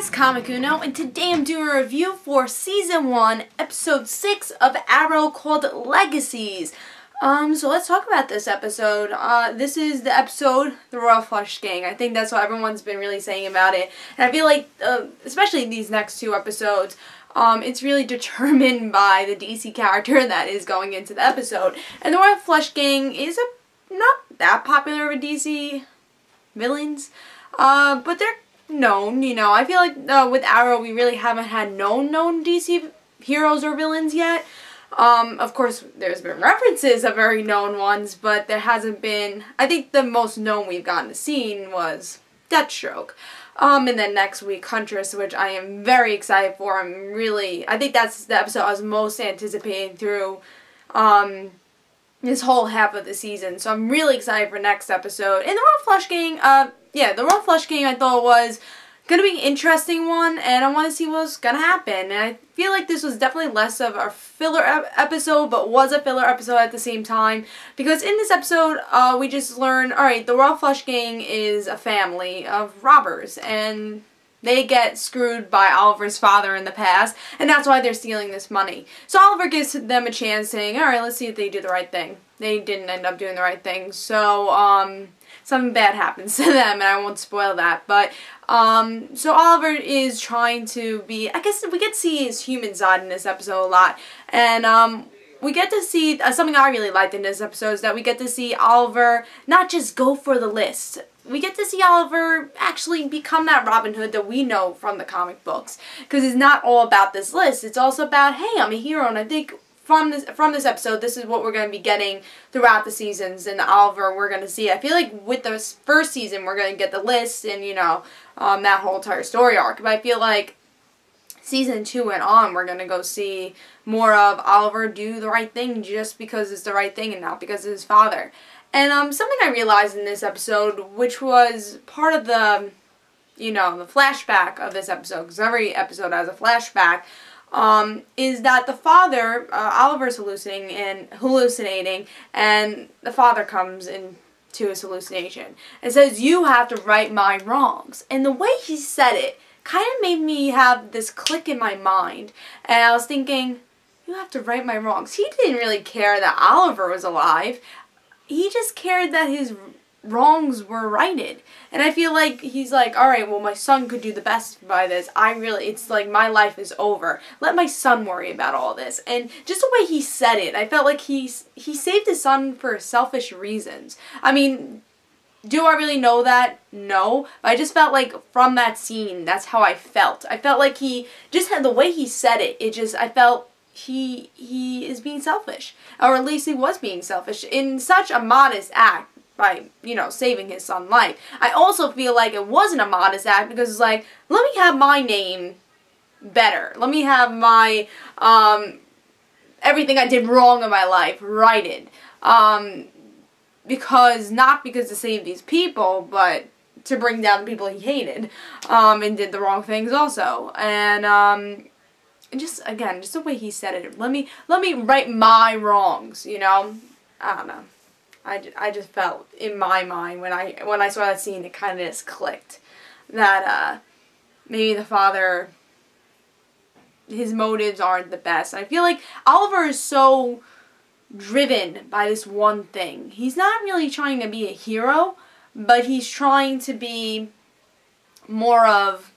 guys, Comic Uno, and today I'm doing a review for Season 1, Episode 6 of Arrow called Legacies. So let's talk about this episode. This is the episode, The Royal Flush Gang. I think that's what everyone's been really saying about it. And I feel like, especially these next two episodes, it's really determined by the DC character that is going into the episode. And the Royal Flush Gang is not that popular with DC villains, but they're known, you know. I feel like with Arrow we really haven't had known DC heroes or villains yet. Of course there's been references of very known ones, but there hasn't been. I think the most known we've gotten to see was Deathstroke. And then next week Huntress, which I am very excited for. I think that's the episode I was most anticipating through this whole half of the season. So I'm really excited for next episode. And the Royal Flush Gang, the Royal Flush Gang I thought was going to be an interesting one, and I want to see what's going to happen. And I feel like this was definitely less of a filler episode, but was a filler episode at the same time. Because in this episode, we just learned, alright, the Royal Flush Gang is a family of robbers, and they get screwed by Oliver's father in the past, and that's why they're stealing this money. So Oliver gives them a chance, saying, alright, let's see if they do the right thing. They didn't end up doing the right thing, so, something bad happens to them, and I won't spoil that, but, so Oliver is trying to be, I guess we get to see his human side in this episode a lot, and, we get to see, something I really liked in this episode is that we get to see Oliver not just go for the list. We get to see Oliver actually become that Robin Hood that we know from the comic books. Because it's not all about this list. It's also about, hey, I'm a hero. And I think from this episode, this is what we're going to be getting throughout the seasons. And Oliver, we're going to see. I feel like with the first season, we're going to get the list and, you know, that whole entire story arc. But I feel like Season 2 and on, we're going to go see more of Oliver do the right thing just because it's the right thing and not because of his father. And something I realized in this episode, which was part of the, you know, the flashback of this episode, because every episode has a flashback, is that the father, Oliver's hallucinating, and the father comes into his hallucination and says, "You have to right my wrongs." And the way he said it kind of made me have this click in my mind, and I was thinking, you have to right my wrongs. He didn't really care that Oliver was alive. He just cared that his wrongs were righted. And I feel like he's like, alright, well, my son could do the best by this. It's like my life is over. Let my son worry about all this. And just the way he said it, I felt like he saved his son for selfish reasons. I mean, do I really know that? No. But I just felt like from that scene, that's how I felt. I felt like he just had the way he said it. I felt he is being selfish. Or at least he was being selfish in such a modest act by, you know, saving his son's life. I also feel like it wasn't a modest act because it's like, let me have my name better. Let me have my, everything I did wrong in my life righted. Not because to save these people, but to bring down the people he hated, and did the wrong things also. And, just the way he said it, let me right my wrongs, you know? I don't know. I just felt in my mind when I saw that scene, it kind of just clicked that maybe the father, his motives aren't the best. I feel like Oliver is so driven by this one thing. He's not really trying to be a hero, but he's trying to be more of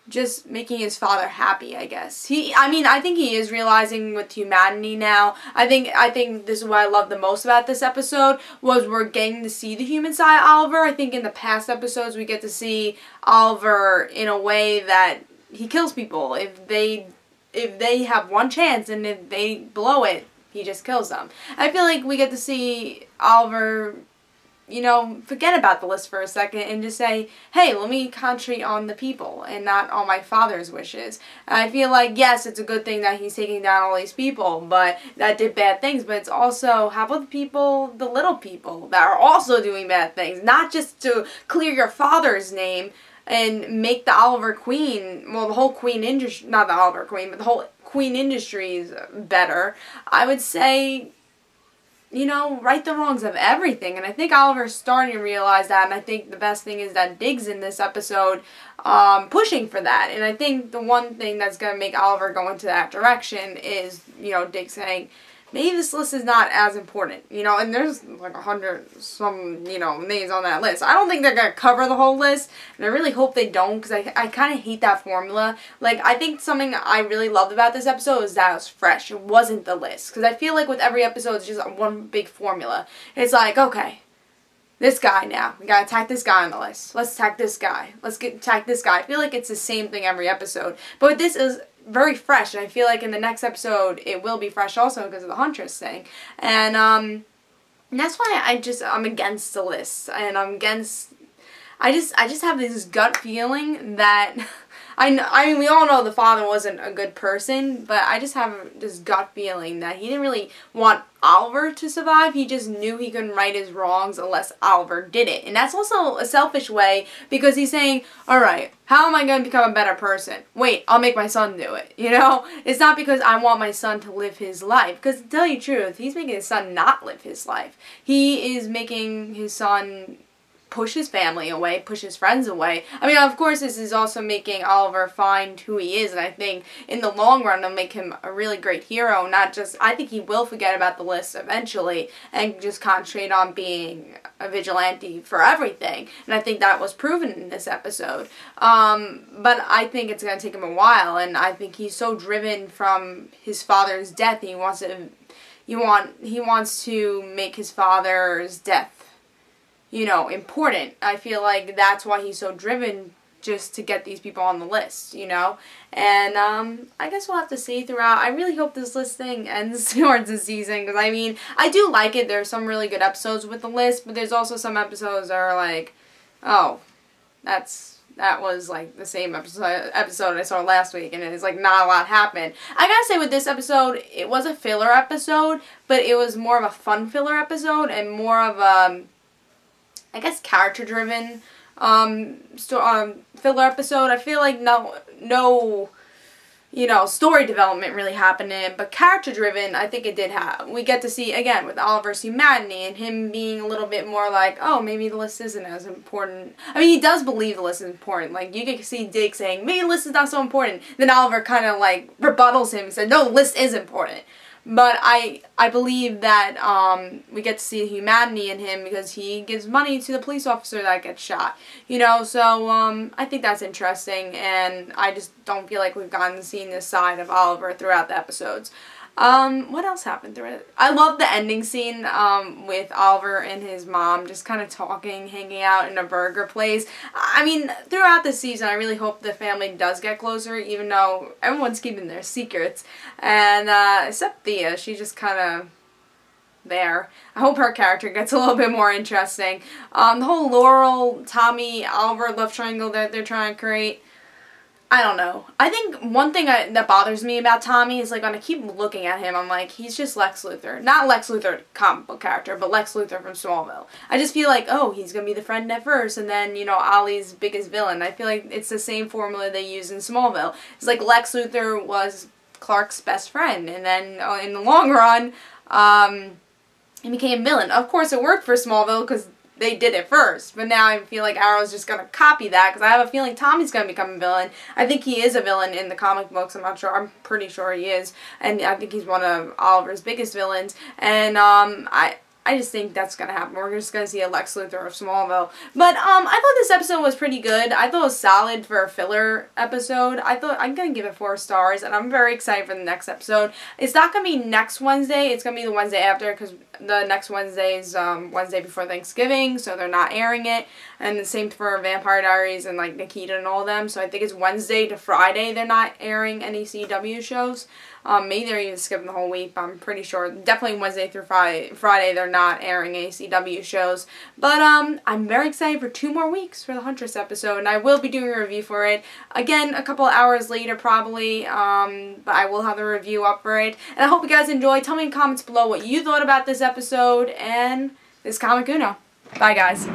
just making his father happy, I guess. I think he is realizing with humanity now. I think this is what I love the most about this episode, was we're getting to see the human side of Oliver. I think in the past episodes we get to see Oliver in a way that he kills people. If they have one chance and if they blow it, he just kills them. I feel like we get to see Oliver, you know, forget about the list for a second and just say, hey, let me concentrate on the people and not on my father's wishes. And I feel like, yes, it's a good thing that he's taking down all these people, but that did bad things, but it's also, how about the people, the little people that are also doing bad things? Not just to clear your father's name and make the Oliver Queen, well, the whole Queen industry, not the Oliver Queen, but the whole Queen Industries better. I would say, you know, right the wrongs of everything. And I think Oliver's starting to realize that, and I think the best thing is that Diggs in this episode pushing for that. And I think the one thing that's going to make Oliver go into that direction is, you know, Diggs saying, maybe this list is not as important, you know, and there's like 100 some, you know, names on that list. I don't think they're going to cover the whole list, and I really hope they don't, because I kind of hate that formula. Like, I think something I really loved about this episode is that it was fresh. It wasn't the list, because I feel like with every episode, it's just one big formula. It's like, okay, this guy now. We gotta attack this guy on the list. Let's attack this guy. Let's attack this guy. I feel like it's the same thing every episode. But with this is very fresh, and I feel like in the next episode it will be fresh also because of the Huntress thing. And that's why I'm against the list, and I'm against. I just have this gut feeling that I mean, we all know the father wasn't a good person, but I just have this gut feeling that he didn't really want Oliver to survive. He just knew he couldn't right his wrongs unless Oliver did it. And that's also a selfish way, because he's saying, alright, how am I going to become a better person? Wait, I'll make my son do it, you know? It's not because I want my son to live his life, because to tell you the truth, he's making his son not live his life. He is making his son push his family away, push his friends away. I mean, of course, this is also making Oliver find who he is, and I think in the long run, it'll make him a really great hero. Not just, I think he will forget about the list eventually and just concentrate on being a vigilante for everything. And I think that was proven in this episode. But I think it's going to take him a while, and I think he's so driven from his father's death. He wants to make his father's death, you know, important. I feel like that's why he's so driven, just to get these people on the list, you know? And I guess we'll have to see throughout. I really hope this list thing ends towards the season, because I mean, I do like it. There's some really good episodes with the list, but there's also some episodes that are like, oh, that was like the same episode I saw last week, and it's like not a lot happened. I gotta say, with this episode, it was a filler episode, but it was more of a fun filler episode and more of I guess character-driven filler episode. I feel like no, you know, story development really happened in it, but character-driven, I think it did have. We get to see, again, with Oliver's humanity and him being a little bit more like, oh, maybe the list isn't as important. I mean, he does believe the list is important. Like, you can see Diggs saying, maybe the list is not so important. Then Oliver kind of, like, rebuttals him and said, no, the list is important. But I believe that we get to see humanity in him, because he gives money to the police officer that gets shot. You know, so I think that's interesting, and I just don't feel like we've gotten to see this side of Oliver throughout the episodes. What else happened through it? I love the ending scene with Oliver and his mom just kind of talking, hanging out in a burger place. I mean, throughout the season, I really hope the family does get closer, even though everyone's keeping their secrets. And except Thea, she's just kind of there. I hope her character gets a little bit more interesting. The whole Laurel, Tommy, Oliver love triangle that they're trying to create, I don't know. I think one thing that bothers me about Tommy is, like, when I keep looking at him, I'm like, he's just Lex Luthor. Not Lex Luthor, comic book character, but Lex Luthor from Smallville. I just feel like, oh, he's going to be the friend at first, and then, you know, Ollie's biggest villain. I feel like it's the same formula they use in Smallville. It's like Lex Luthor was Clark's best friend, and then in the long run, he became villain. Of course, it worked for Smallville, because they did it first, but now I feel like Arrow's just going to copy that, because I have a feeling Tommy's going to become a villain. I think he is a villain in the comic books. I'm not sure. I'm pretty sure he is, and I think he's one of Oliver's biggest villains, and I just think that's going to happen. We're just going to see a Lex Luthor of Smallville. But I thought this episode was pretty good. I thought it was solid for a filler episode. I'm going to give it 4 stars, and I'm very excited for the next episode. It's not going to be next Wednesday. It's going to be the Wednesday after, because the next Wednesday is Wednesday before Thanksgiving, so they're not airing it. And the same for Vampire Diaries and, like, Nikita and all of them. So I think it's Wednesday to Friday they're not airing any CW shows. Maybe they're even skipping the whole week, but I'm pretty sure. Definitely Wednesday through Friday they're not airing any CW shows. But I'm very excited for 2 more weeks for the Huntress episode, and I will be doing a review for it. Again, a couple hours later probably, but I will have a review up for it. And I hope you guys enjoyed. Tell me in the comments below what you thought about this episode, and this is Comic Uno. Bye, guys.